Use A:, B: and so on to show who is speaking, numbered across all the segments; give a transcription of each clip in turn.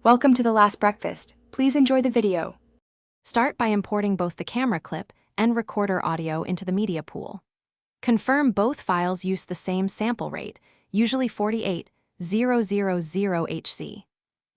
A: Welcome to The Last Breakfast. Please enjoy the video.
B: Start by importing both the camera clip and recorder audio into the media pool. Confirm both files use the same sample rate, usually 48,000 Hz.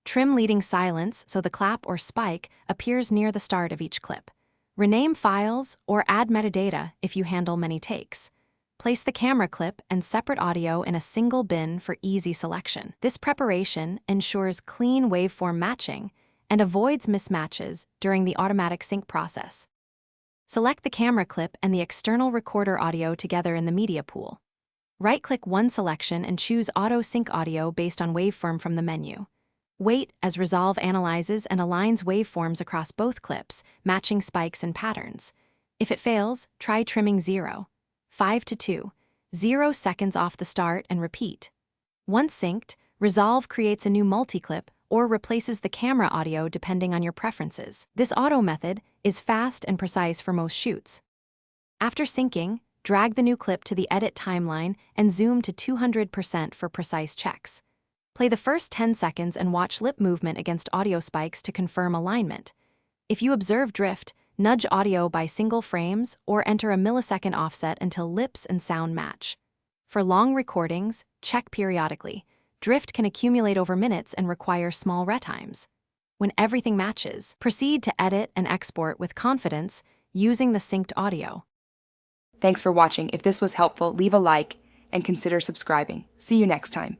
B: Trim leading silence so the clap or spike appears near the start of each clip. Rename files or add metadata if you handle many takes. Place the camera clip and separate audio in a single bin for easy selection. This preparation ensures clean waveform matching and avoids mismatches during the automatic sync process. Select the camera clip and the external recorder audio together in the media pool. Right-click one selection and choose Auto Sync Audio based on waveform from the menu. Wait as Resolve analyzes and aligns waveforms across both clips, matching spikes and patterns. If it fails, try trimming 5 to 2, 0 seconds off the start and repeat. Once synced, Resolve creates a new multi-clip or replaces the camera audio depending on your preferences. This auto method is fast and precise for most shoots. After syncing, drag the new clip to the edit timeline and zoom to 200% for precise checks. Play the first 10 seconds and watch lip movement against audio spikes to confirm alignment. If you observe drift, nudge audio by single frames or enter a millisecond offset until lips and sound match. For long recordings, check periodically. Drift can accumulate over minutes and require small retimes. When everything matches, proceed to edit and export with confidence using the synced audio.
A: Thanks for watching. If this was helpful, leave a like and consider subscribing. See you next time.